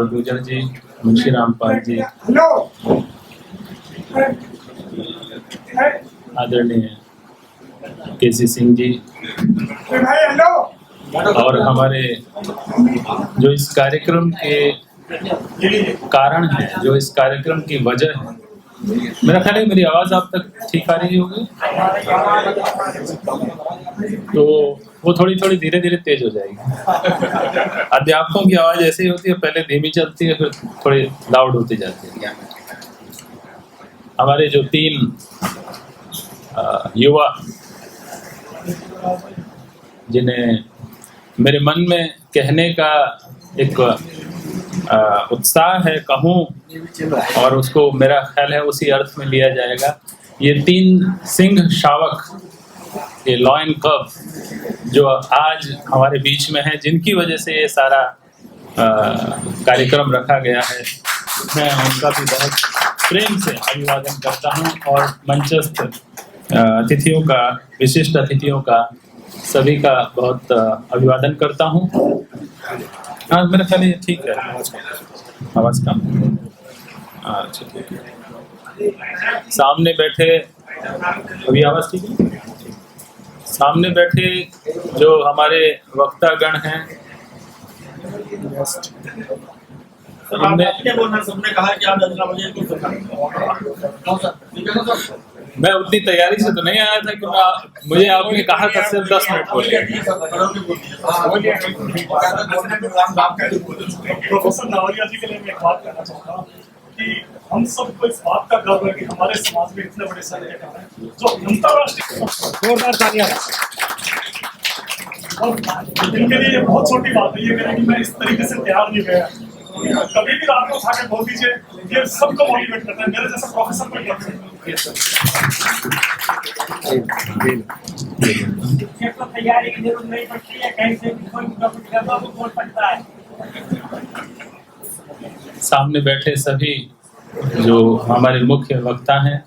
गौर गुजर जी, मुंशी रामपाल जी, आदरणीय केसी सिंह जी, और हमारे जो इस कार्यक्रम के कारण है, जो इस कार्यक्रम की वजह है। मेरा ख्याल है मेरी आवाज आप तक ठीक आ रही होगी, तो वो थोड़ी थोड़ी धीरे धीरे तेज हो जाएगी। अध्यापकों की आवाज ऐसे ही होती है, पहले धीमी चलती है, फिर थोड़ी लाउड होती जाती है। हमारे जो 3 युवा जिन्हें मेरे मन में कहने का एक उत्साह है, कहूँ, और उसको मेरा ख्याल है उसी अर्थ में लिया जाएगा। ये 3 सिंह शावक, ये लॉयन कब जो आज हमारे बीच में है, जिनकी वजह से ये सारा कार्यक्रम रखा गया है, मैं उनका भी बहुत प्रेम से अभिवादन करता हूँ और मंचस्थ अतिथियों का, विशिष्ट अतिथियों का, सभी का बहुत अभिवादन करता हूँ। हाँ, मेरा ख्याल ये ठीक है, आवाज कम। अच्छा, ठीक है। सामने बैठे, अभी आवाज ठीक है? सामने बैठे जो हमारे वक्तागण हैं, सबने कहा कि आप 10 बजे मैं उतनी तैयारी से तो नहीं आया था कि मुझे आपने कहा था सिर्फ 10 मिनट बोलिए। प्रोफेसर नावरिया जी के लिए मैं एक बात कहना चाहता हूँ कि हम सबको इस बात का गर्व है कि हमारे समाज में इतने बड़े संगठन हैं जो अंतरराष्ट्रीय, जोरदार तालियां। और इनके लिए ये बहुत छोटी बात है ये कि मैं इस तरीके से तैयार नहीं गया। कभी भी रात को उठा के बोल दीजिए, ये सबको मोटिवेट करता है। मेरे जैसा प्रोफेसर कोई करता है। तैयारी की जरूरत नहीं पड़ती है, कहीं से भी कोई वो बोल सकता है। सामने बैठे सभी जो हमारे मुख्य वक्ता हैं,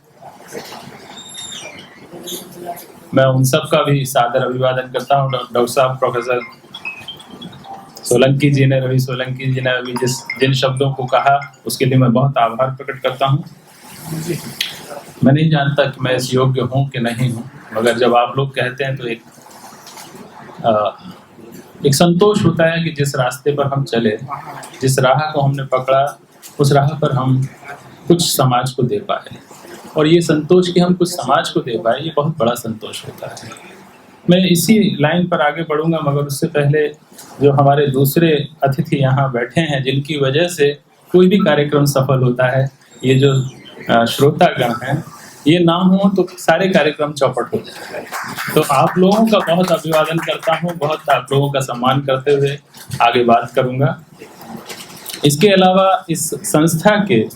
मैं उन सब का भी सादर अभिवादन करता हूँ। डॉक्टर साहब, प्रोफेसर सोलंकी जी ने, रवि सोलंकी जी ने अभी जिन शब्दों को कहा उसके लिए मैं बहुत आभार प्रकट करता हूँ। मैं नहीं जानता कि मैं इस योग्य हूँ कि नहीं हूँ, मगर जब आप लोग कहते हैं तो एक संतोष होता है कि जिस रास्ते पर हम चले, जिस राह को हमने पकड़ा, उस राह पर हम कुछ समाज को दे पाए, और ये संतोष कि हम कुछ समाज को दे पाए, ये बहुत बड़ा संतोष होता है। मैं इसी लाइन पर आगे बढ़ूंगा, मगर उससे पहले जो हमारे दूसरे अतिथि यहाँ बैठे हैं, जिनकी वजह से कोई भी कार्यक्रम सफल होता है, ये जो श्रोतागण हैं, ये ना हो तो सारे कार्यक्रम चौपट हो जाते हैं। तो आप लोगों का बहुत अभिवादन करता हूँ, बहुत आप लोगों का सम्मान करते हुए आगे बात करूँगा। इसके अलावा इस संस्था के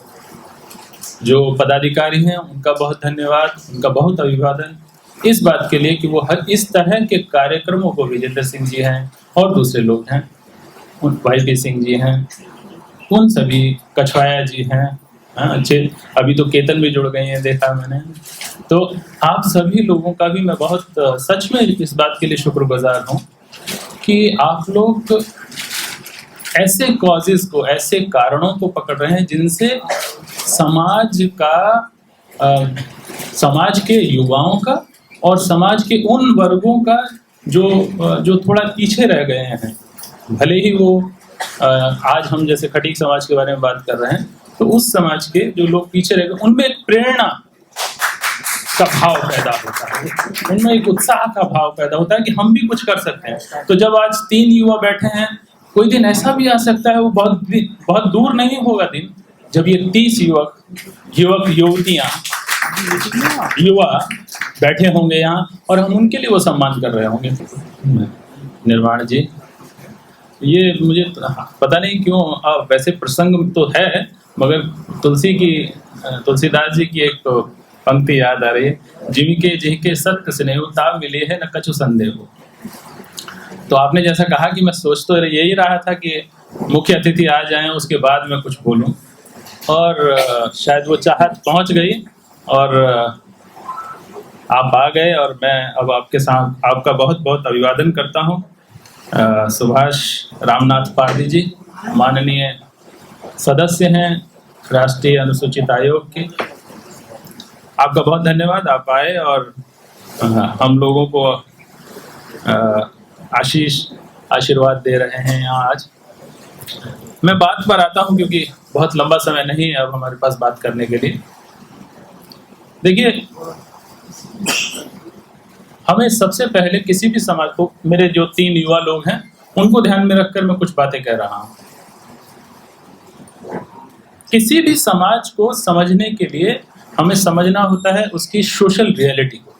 जो पदाधिकारी हैं, उनका बहुत धन्यवाद, उनका बहुत अभिवादन इस बात के लिए कि वो हर इस तरह के कार्यक्रमों को, विजेंद्र सिंह जी हैं और दूसरे लोग हैं, YP सिंह जी हैं, उन सभी, कछवाया जी हैं, अच्छे, अभी तो केतन भी जुड़ गई हैं, देखा मैंने। तो आप सभी लोगों का भी मैं बहुत सच में इस बात के लिए शुक्रगुजार हूँ कि आप लोग ऐसे कॉजेस को, ऐसे कारणों को पकड़ रहे हैं जिनसे समाज का, समाज के युवाओं का और समाज के उन वर्गों का जो थोड़ा पीछे रह गए हैं, भले ही वो आज हम जैसे खटीक समाज के बारे में बात कर रहे हैं, तो उस समाज के जो लोग पीछे रह गए, उनमें एक प्रेरणा का भाव पैदा होता है, उनमें एक उत्साह का भाव पैदा होता है कि हम भी कुछ कर सकते हैं। तो जब आज 3 युवा बैठे हैं, कोई दिन ऐसा भी आ सकता है, वो बहुत दूर नहीं होगा दिन, जब ये 30 युवतियाँ, युवा बैठे होंगे यहाँ और हम उनके लिए वो सम्मान कर रहे होंगे। निर्वाण जी, ये मुझे पता नहीं क्यों वैसे प्रसंग तो है, मगर तुलसीदास जी की एक तो पंक्ति याद आ रही है, जिनके जिनके सत्य स्नेह ताब मिले है न कछु संदेह हो। तो आपने जैसा कहा कि मैं सोच तो यही रहा था कि मुख्य अतिथि आ जाएं, उसके बाद मैं कुछ बोलूं, और शायद वो चाहत पहुंच गई और आप आ गए, और मैं अब आपके साथ आपका बहुत बहुत अभिवादन करता हूं। सुभाष रामनाथ पारदी जी, माननीय सदस्य हैं राष्ट्रीय अनुसूचित आयोग के। आपका बहुत धन्यवाद, आप आए और हम लोगों को आशीर्वाद दे रहे हैं यहाँ आज। मैं बात पर आता हूँ क्योंकि बहुत लंबा समय नहीं है अब हमारे पास बात करने के लिए। देखिए, हमें सबसे पहले किसी भी समाज को, मेरे जो 3 युवा लोग हैं उनको ध्यान में रखकर मैं कुछ बातें कह रहा हूँ। किसी भी समाज को समझने के लिए हमें समझना होता है उसकी सोशल रियलिटी को।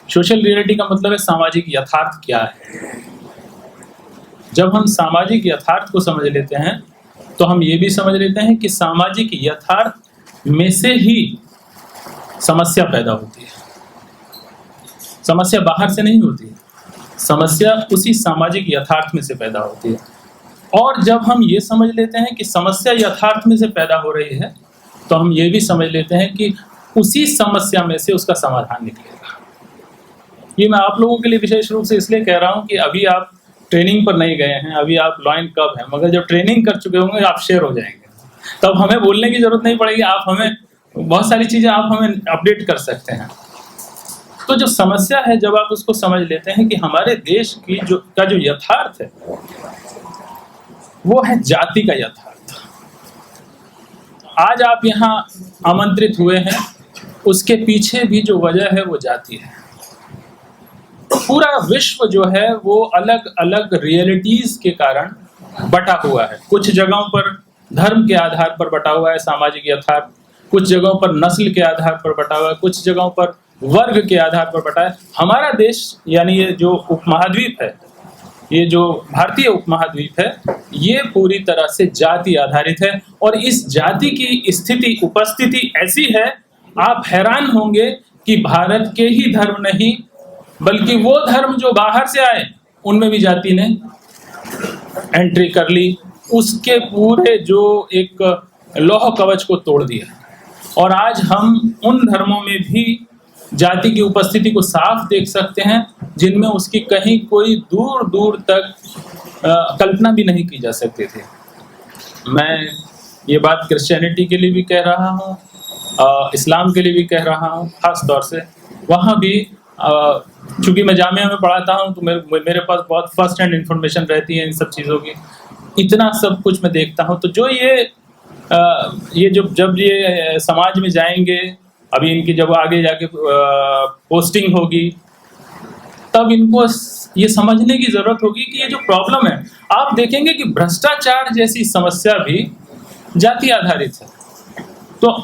सोशल रियलिटी का मतलब है सामाजिक यथार्थ क्या है। जब हम सामाजिक यथार्थ को समझ लेते हैं तो हम ये भी समझ लेते हैं कि सामाजिक यथार्थ में से ही समस्या पैदा होती है। समस्या बाहर से नहीं होती है, समस्या उसी सामाजिक यथार्थ में से पैदा होती है। और जब हम ये समझ लेते हैं कि समस्या यथार्थ में से पैदा हो रही है तो हम ये भी समझ लेते हैं कि उसी समस्या में से उसका समाधान निकलेगा। ये मैं आप लोगों के लिए विशेष रूप से इसलिए कह रहा हूँ कि अभी आप ट्रेनिंग पर नहीं गए हैं, अभी आप लॉ एंड कब हैं, मगर जब ट्रेनिंग कर चुके होंगे आप शेयर हो जाएंगे। तब हमें बोलने की जरूरत नहीं पड़ेगी, आप हमें बहुत सारी चीज़ें आप हमें अपडेट कर सकते हैं। तो जो समस्या है, जब आप उसको समझ लेते हैं कि हमारे देश की जो यथार्थ है वो है जाति का यथार्थ। आज आप यहाँ आमंत्रित हुए हैं, उसके पीछे भी जो वजह है वो जाति है। पूरा विश्व जो है वो अलग अलग रियलिटीज के कारण बटा हुआ है। कुछ जगहों पर धर्म के आधार पर बटा हुआ है सामाजिक यथार्थ, कुछ जगहों पर नस्ल के आधार पर बटा हुआ है, कुछ जगहों पर वर्ग के आधार पर बटा है। हमारा देश यानी ये जो उपमहाद्वीप है, ये जो भारतीय उपमहाद्वीप है, ये पूरी तरह से जाति आधारित है। और इस जाति की स्थिति उपस्थिति ऐसी है, आप हैरान होंगे कि भारत के ही धर्म नहीं बल्कि वो धर्म जो बाहर से आए उनमें भी जाति ने एंट्री कर ली, उसके पूरे जो एक लौह कवच को तोड़ दिया। और आज हम उन धर्मों में भी जाति की उपस्थिति को साफ देख सकते हैं जिनमें उसकी कहीं कोई दूर दूर तक कल्पना भी नहीं की जा सकती थी। मैं ये बात क्रिश्चियनिटी के लिए भी कह रहा हूँ, इस्लाम के लिए भी कह रहा हूँ। खास तौर से वहाँ भी चूँकि मैं जामिया में पढ़ाता हूँ तो मेरे पास बहुत फर्स्ट हैंड इंफॉर्मेशन रहती है इन सब चीज़ों की। इतना सब कुछ मैं देखता हूँ। तो जो ये जब ये समाज में जाएंगे, अभी इनकी जब आगे जाके पोस्टिंग होगी, तब इनको ये समझने की ज़रूरत होगी कि ये जो प्रॉब्लम है, आप देखेंगे कि भ्रष्टाचार जैसी समस्या भी जाति आधारित है। तो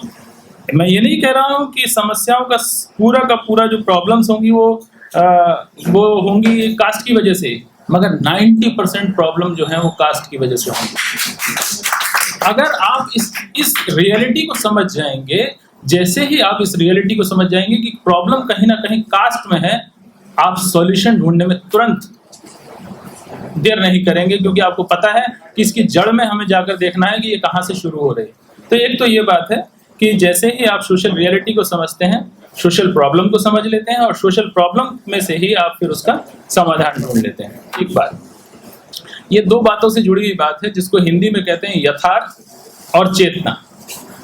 मैं ये नहीं कह रहा हूँ कि समस्याओं का पूरा जो प्रॉब्लम्स होंगी वो होंगी कास्ट की वजह से, मगर 90% प्रॉब्लम जो है वो कास्ट की वजह से होंगी। अगर आप इस रियलिटी को समझ जाएंगे, जैसे ही आप इस रियलिटी को समझ जाएंगे कि प्रॉब्लम कहीं ना कहीं कास्ट में है, आप सॉल्यूशन ढूंढने में तुरंत देर नहीं करेंगे, क्योंकि आपको पता है कि इसकी जड़ में हमें जाकर देखना है कि ये कहाँ से शुरू हो रही है। तो एक तो ये बात है कि जैसे ही आप सोशल रियलिटी को समझते हैं, सोशल प्रॉब्लम को समझ लेते हैं और सोशल प्रॉब्लम में से ही आप फिर उसका समाधान ढूंढ लेते हैं। एक बात, ये 2 बातों से जुड़ी हुई बात है जिसको हिंदी में कहते हैं यथार्थ और चेतना।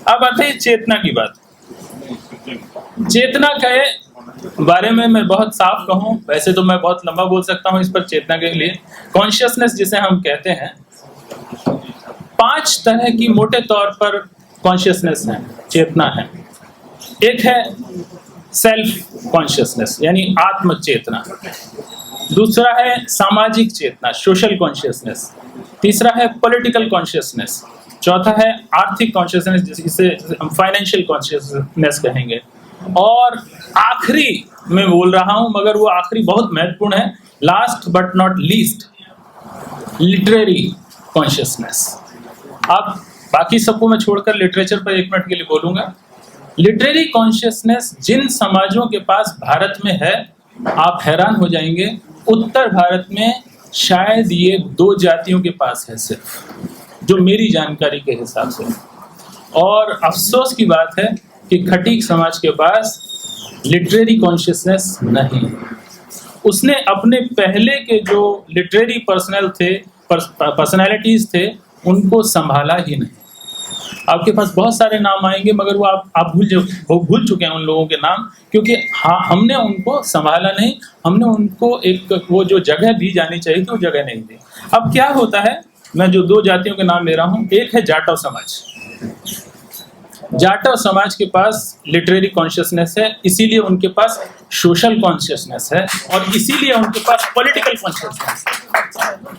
अब आते हैं चेतना की बात। चेतना के बारे में मैं बहुत साफ कहूँ, वैसे तो मैं बहुत लंबा बोल सकता हूँ इस पर। चेतना के लिए कॉन्शियसनेस जिसे हम कहते हैं, 5 तरह की मोटे तौर पर कॉन्शियसनेस है, चेतना है। एक है सेल्फ कॉन्शियसनेस यानी आत्म चेतना, दूसरा है सामाजिक चेतना सोशल कॉन्शियसनेस, तीसरा है पॉलिटिकल कॉन्शियसनेस, चौथा है आर्थिक कॉन्शियसनेस जिसे हम फाइनेंशियल कॉन्शियसनेस कहेंगे, और आखिरी मैं बोल रहा हूं मगर वो आखिरी बहुत महत्वपूर्ण है, last but not least, literary consciousness. आप बाकी सबको मैं छोड़कर लिटरेचर पर 1 मिनट के लिए बोलूंगा। लिटरेरी कॉन्शियसनेस जिन समाजों के पास भारत में है, आप हैरान हो जाएंगे, उत्तर भारत में शायद ये 2 जातियों के पास है सिर्फ, जो मेरी जानकारी के हिसाब से। और अफसोस की बात है कि खटीक समाज के पास लिटरेरी कॉन्शियसनेस नहीं है। उसने अपने पहले के जो लिटरेरी पर्सनैलिटीज थे उनको संभाला ही नहीं। आपके पास बहुत सारे नाम आएंगे मगर वो आप भूल चुके हैं उन लोगों के नाम, क्योंकि हाँ हमने उनको संभाला नहीं, हमने उनको एक वो जो जगह दी जानी चाहिए थी वो जगह नहीं दी। अब क्या होता है, मैं जो दो जातियों के नाम ले रहा हूँ, एक है जाटव समाज। जाटव समाज के पास लिटरेरी कॉन्शियसनेस है, इसीलिए उनके पास सोशल कॉन्शियसनेस है और इसीलिए उनके पास पॉलिटिकल कॉन्शियसनेस है।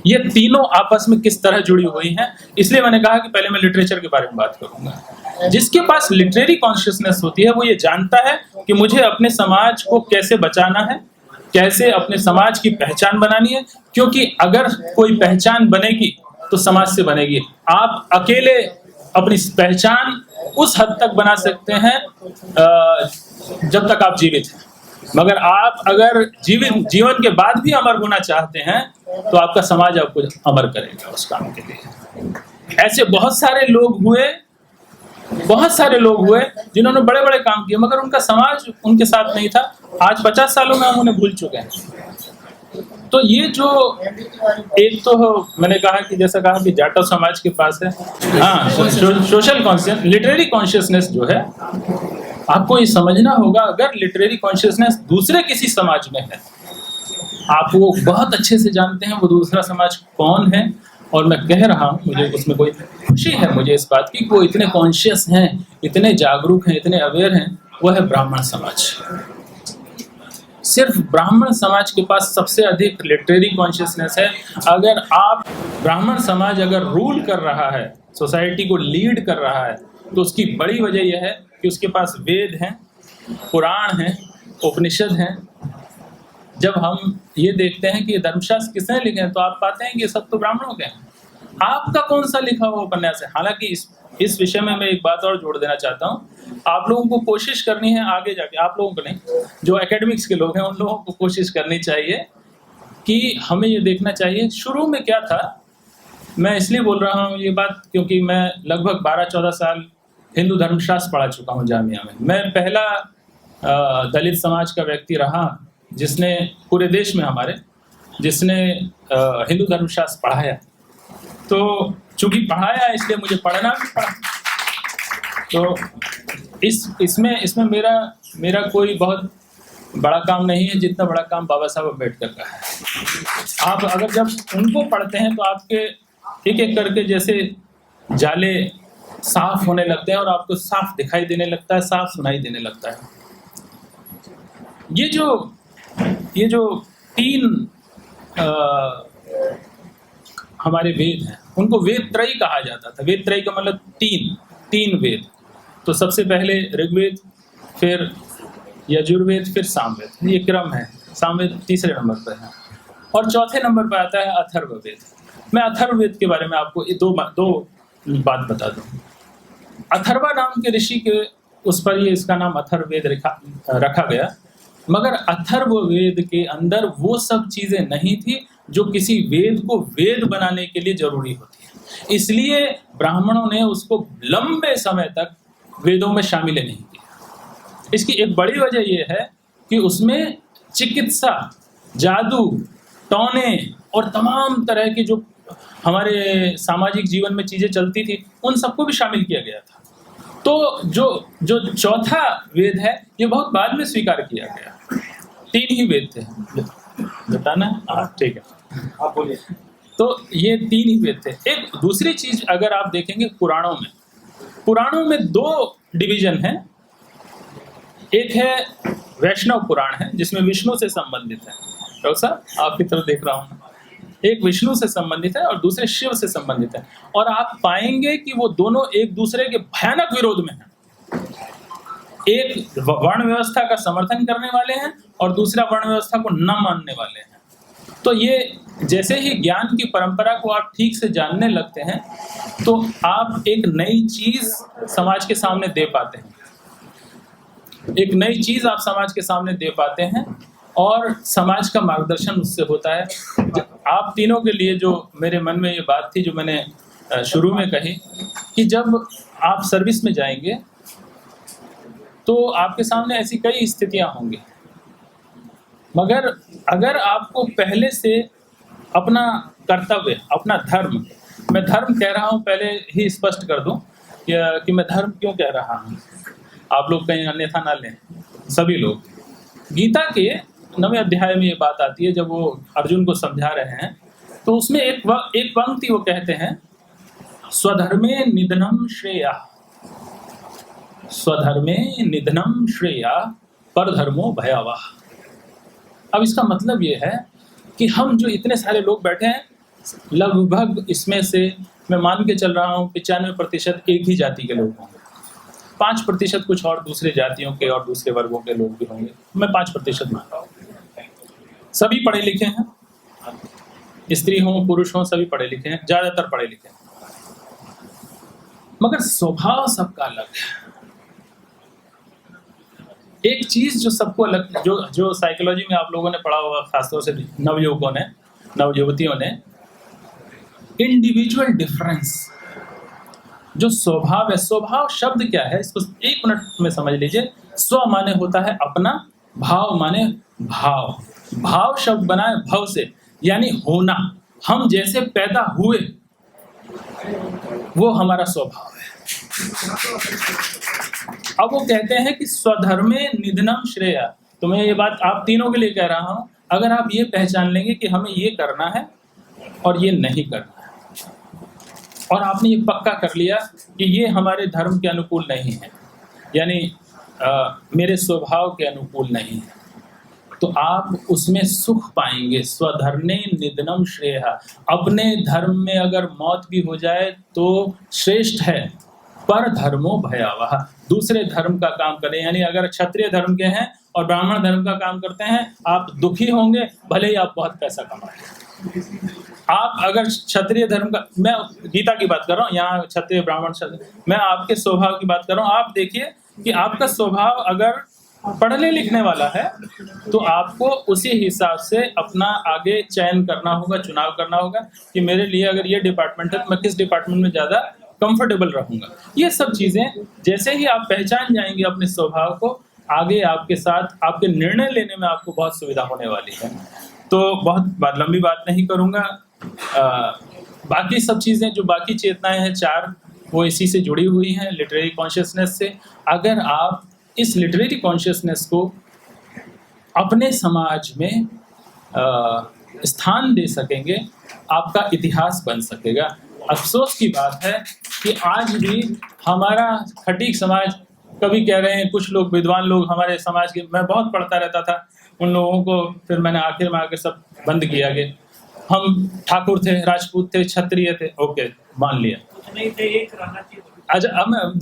ये तीनों आपस में किस तरह जुड़ी हुई हैं, इसलिए मैंने कहा कि पहले मैं लिटरेचर के बारे में बात करूंगा। जिसके पास लिटरेरी कॉन्शियसनेस होती है वो ये जानता है कि मुझे अपने समाज को कैसे बचाना है, कैसे अपने समाज की पहचान बनानी है, क्योंकि अगर कोई पहचान बनेगी तो समाज से बनेगी। आप अकेले अपनी पहचान उस हद तक बना सकते हैं जब तक आप जीवित हैं, मगर आप अगर जीवन के बाद भी अमर होना चाहते हैं तो आपका समाज आपको अमर करेगा उस काम के लिए। ऐसे बहुत सारे लोग हुए जिन्होंने बड़े बड़े काम किए मगर उनका समाज उनके साथ नहीं था। आज 50 सालों में हम उन्हें भूल चुके हैं। तो ये जो एक तो मैंने कहा कि जैसा कहा कि जाटव समाज के पास है हाँ सोशल कॉन्शियस, लिटरेरी कॉन्शियसनेस जो है, आपको ये समझना होगा अगर लिटरेरी कॉन्शियसनेस दूसरे किसी समाज में है, आप वो बहुत अच्छे से जानते हैं वो दूसरा समाज कौन है, और मैं कह रहा हूँ मुझे उसमें कोई खुशी है मुझे इस बात की कि वो इतने कॉन्शियस हैं, इतने जागरूक हैं, इतने अवेयर हैं, वो है ब्राह्मण समाज। सिर्फ ब्राह्मण समाज के पास सबसे अधिक लिटरेरी कॉन्शियसनेस है। अगर आप ब्राह्मण समाज अगर रूल कर रहा है, सोसाइटी को लीड कर रहा है, तो उसकी बड़ी वजह यह है कि उसके पास वेद हैं, पुराण हैं, उपनिषद हैं। जब हम ये देखते हैं कि ये धर्मशास्त्र किसने लिखे हैं तो आप पाते हैं कि ये सब तो ब्राह्मणों के हैं। आपका कौन सा लिखा हुआ उपन्यास है? हालांकि इस विषय में मैं एक बात और जोड़ देना चाहता हूँ, आप लोगों को कोशिश करनी है आगे जाके, आप लोगों को नहीं, जो एकेडमिक्स के लोग हैं उन लोगों को कोशिश करनी चाहिए कि हमें ये देखना चाहिए शुरू में क्या था। मैं इसलिए बोल रहा हूँ ये बात क्योंकि मैं लगभग 12-14 साल हिंदू धर्मशास्त्र पढ़ा चुका हूँ जामिया में। मैं पहला दलित समाज का व्यक्ति रहा जिसने पूरे देश में हमारे जिसने हिंदू धर्मशास्त्र पढ़ाया। तो चूंकि पढ़ाया इसलिए मुझे पढ़ना भी पड़ा। तो इसमें मेरा कोई बहुत बड़ा काम नहीं है जितना बड़ा काम बाबा साहब अम्बेडकर का है। आप अगर जब उनको पढ़ते हैं तो आपके एक एक करके जैसे जाले साफ होने लगते हैं और आपको साफ दिखाई देने लगता है, साफ सुनाई देने लगता है। ये जो 3 हमारे वेद हैं उनको वेद त्रयी कहा जाता था। वेद त्रयी का मतलब 3 वेद। तो सबसे पहले ऋग्वेद, फिर यजुर्वेद, फिर सामवेद, ये क्रम है। सामवेद तीसरे नंबर पर है और चौथे नंबर पर आता है अथर्ववेद। मैं अथर्ववेद के बारे में आपको दो बात बता दूं। अथर्वा नाम के ऋषि के उस पर ये इसका नाम अथर्ववेद रखा गया, मगर अथर्ववेद के अंदर वो सब चीजें नहीं थी जो किसी वेद को वेद बनाने के लिए जरूरी होती है। इसलिए ब्राह्मणों ने उसको लंबे समय तक वेदों में शामिल नहीं किया। इसकी एक बड़ी वजह यह है कि उसमें चिकित्सा, जादू, टौने और तमाम तरह की जो हमारे सामाजिक जीवन में चीजें चलती थी उन सबको भी शामिल किया गया था। तो जो चौथा वेद है ये बहुत बाद में स्वीकार किया गया। 3 ही वेद थे, बताना? हाँ ठीक है, आप बोलिए। तो ये 3 ही वेद थे। एक दूसरी चीज अगर आप देखेंगे पुराणों में 2 डिवीजन हैं। एक है वैष्णव पुराण है जिसमें विष्णु से संबंधित है। डॉक्टर साहब आपकी तरफ देख रहा हूँ। एक विष्णु से संबंधित है और दूसरे शिव से संबंधित है, और आप पाएंगे कि वो दोनों एक दूसरे के भयानक विरोध में हैं। एक वर्ण व्यवस्था का समर्थन करने वाले हैं और दूसरा वर्ण व्यवस्था को न मानने वाले हैं। तो ये जैसे ही ज्ञान की परंपरा को आप ठीक से जानने लगते हैं तो आप एक नई चीज समाज के सामने दे पाते हैं। एक नई चीज आप समाज के सामने दे पाते हैं और समाज का मार्गदर्शन उससे होता है। आप तीनों के लिए जो मेरे मन में ये बात थी जो मैंने शुरू में कही कि जब आप सर्विस में जाएंगे तो आपके सामने ऐसी कई स्थितियां होंगी, मगर अगर आपको पहले से अपना कर्तव्य, अपना धर्म, मैं धर्म कह रहा हूँ, पहले ही स्पष्ट कर दूं कि मैं धर्म क्यों कह रहा हूँ, आप लोग कहीं अन्यथा ना लें। सभी लोग, गीता के 9वें अध्याय में ये बात आती है, जब वो अर्जुन को समझा रहे हैं तो उसमें एक पंक्ति वो कहते हैं, स्वधर्मे निधनम श्रेया, स्वधर्मे निधनम श्रेया परधर्मो भयावह। अब इसका मतलब ये है कि हम जो इतने सारे लोग बैठे हैं, लगभग इसमें से मैं मान के चल रहा हूँ 95% एक ही जाति के लोग होंगे, 5% कुछ और दूसरे जातियों के और दूसरे वर्गों के लोग भी होंगे, मैं 5% मान रहा हूँ। सभी पढ़े लिखे हैं, स्त्री हो पुरुष हो सभी पढ़े लिखे हैं, ज़्यादातर पढ़े लिखे हैं, मगर स्वभाव सबका अलग है। एक चीज जो सबको अलग, जो साइकोलॉजी में आप लोगों ने पढ़ा होगा, खासतौर से नवयुवकों ने, नवयुवतियों ने, इंडिविजुअल डिफरेंस, जो स्वभाव है। स्वभाव शब्द क्या है, इसको 1 मिनट में समझ लीजिए। स्व माने होता है अपना, भाव माने भाव, भाव शब्द बना है भव से, यानी होना। हम जैसे पैदा हुए वो हमारा स्वभाव है। अब वो कहते हैं कि स्वधर्मे निधनम श्रेया। तो मैं ये बात आप तीनों के लिए कह रहा हूं, अगर आप ये पहचान लेंगे कि हमें ये करना है और ये नहीं करना है, और आपने ये पक्का कर लिया कि ये हमारे धर्म के अनुकूल नहीं है, यानी मेरे स्वभाव के अनुकूल नहीं है, तो आप उसमें सुख पाएंगे। स्वधर्मे निधनम श्रेया, अपने धर्म में अगर मौत भी हो जाए तो श्रेष्ठ है। पर धर्मो भयावह, दूसरे धर्म का काम करें, यानी अगर क्षत्रिय धर्म के हैं और ब्राह्मण धर्म का काम करते हैं, आप दुखी होंगे, भले ही आप बहुत पैसा कमाएं। आप अगर क्षत्रिय धर्म का, मैं गीता की बात कर रहा हूँ, यहाँ क्षत्रिय ब्राह्मण, मैं आपके स्वभाव की बात कर रहा हूँ। आप देखिए कि आपका स्वभाव अगर पढ़ने लिखने वाला है तो आपको उसी हिसाब से अपना आगे चयन करना होगा, चुनाव करना होगा कि मेरे लिए अगर ये डिपार्टमेंट है तो मैं किस डिपार्टमेंट में ज़्यादा कंफर्टेबल रहूँगा। ये सब चीज़ें जैसे ही आप पहचान जाएंगे अपने स्वभाव को, आगे आपके साथ आपके निर्णय लेने में आपको बहुत सुविधा होने वाली है। तो बहुत लंबी बात नहीं करूँगा। बाकी सब चीज़ें जो बाकी चेतनाएं हैं 4, वो इसी से जुड़ी हुई हैं, लिटरेरी कॉन्शियसनेस से। अगर आप इस लिटरेरी कॉन्शियसनेस को अपने समाज में स्थान दे सकेंगे, आपका इतिहास बन सकेगा। अफसोस की बात है कि आज भी हमारा खटीक समाज, कभी कह रहे हैं कुछ लोग, विद्वान लोग हमारे समाज के, मैं बहुत पढ़ता रहता था उन लोगों को, फिर मैंने आखिर में आके सब बंद किया कि हम ठाकुर थे, राजपूत थे, क्षत्रिय थे, ओके मान लिया। अच्छा, अब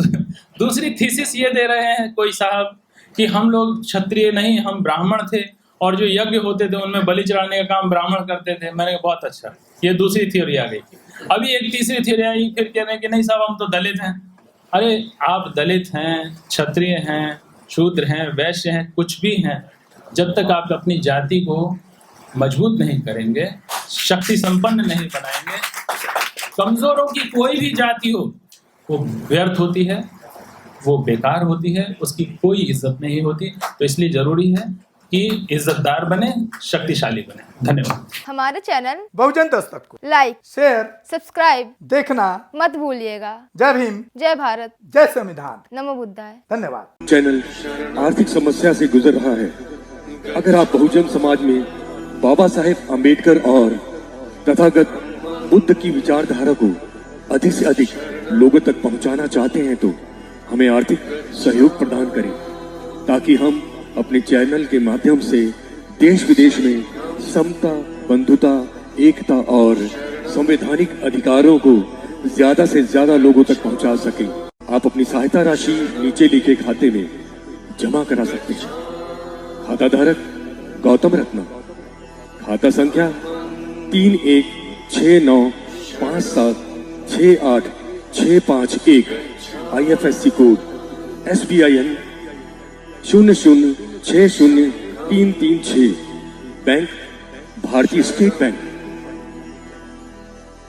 दूसरी थीसिस ये दे रहे हैं कोई साहब कि हम लोग क्षत्रिय नहीं, हम ब्राह्मण थे, और जो यज्ञ होते थे उनमें बलि चढ़ाने का काम ब्राह्मण करते थे। मैंने कहा बहुत अच्छा, ये दूसरी थ्योरी आ गई। अभी एक तीसरी थ्योरी आई, फिर कह रहे हैं कि नहीं साहब हम तो दलित हैं। अरे आप दलित हैं, क्षत्रिय हैं, शूद्र हैं, वैश्य हैं, कुछ भी हैं, जब तक आप अपनी जाति को मजबूत नहीं करेंगे, शक्ति संपन्न नहीं बनाएंगे, कमजोरों की कोई भी जाति हो वो व्यर्थ होती है, वो बेकार होती है, उसकी कोई इज्जत नहीं होती। तो इसलिए जरूरी है कि इज्जतदार बने, शक्तिशाली बने। धन्यवाद। हमारे चैनल बहुजन दस्तक को लाइक, शेयर, सब्सक्राइब देखना मत भूलिएगा। जय भीम, जय भारत, जय संविधान, नमो बुद्धाय। धन्यवाद। चैनल आर्थिक समस्या से गुजर रहा है। अगर आप बहुजन समाज में बाबा साहेब अम्बेडकर और तथागत बुद्ध की विचारधारा को अधिक से अधिक लोगों तक पहुंचाना चाहते हैं तो हमें आर्थिक सहयोग प्रदान करें, ताकि हम अपने चैनल के माध्यम से देश विदेश में समता, बंधुता, एकता और संवैधानिक अधिकारों को ज्यादा से ज्यादा लोगों तक पहुंचा सकें। आप अपनी सहायता राशि नीचे लिखे खाते में जमा करा सकते हैं। खाता धारक गौतम रत्ना, खाता संख्या 3169576865 IFSC कोड SBIN 0060336, बैंक भारतीय स्टेट बैंक।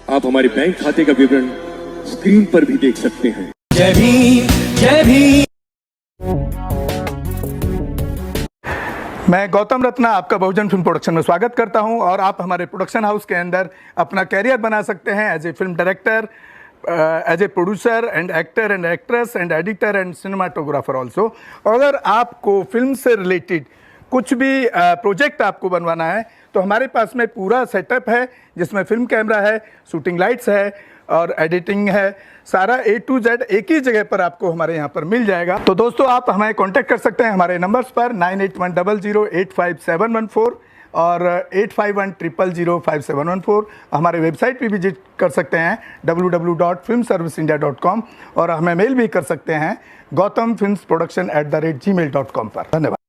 आप हमारे बैंक खाते का विवरण स्क्रीन पर भी देख सकते हैं। जय भीम, जय भीम। मैं गौतम रत्ना आपका बहुजन फिल्म प्रोडक्शन में स्वागत करता हूं और आप हमारे प्रोडक्शन हाउस के अंदर अपना कैरियर बना सकते हैं as a film director, as a producer and actor and actress and editor and cinematographer also. अगर आपको फिल्म से रिलेटेड कुछ भी प्रोजेक्ट आपको बनवाना है तो हमारे पास में पूरा सेटअप है, जिसमें फिल्म कैमरा है, शूटिंग लाइट्स है और एडिटिंग है। सारा A to Z एक ही जगह पर आपको हमारे यहाँ पर मिल जाएगा। तो दोस्तों आप हमें कांटेक्ट कर सकते हैं हमारे नंबर्स पर 9810085714 और 8510005714। हमारे वेबसाइट पे विजिट कर सकते हैं www.filmserviceindia.com और हमें मेल भी कर सकते हैं gautamfilmsproduction@gmail.com पर। धन्यवाद।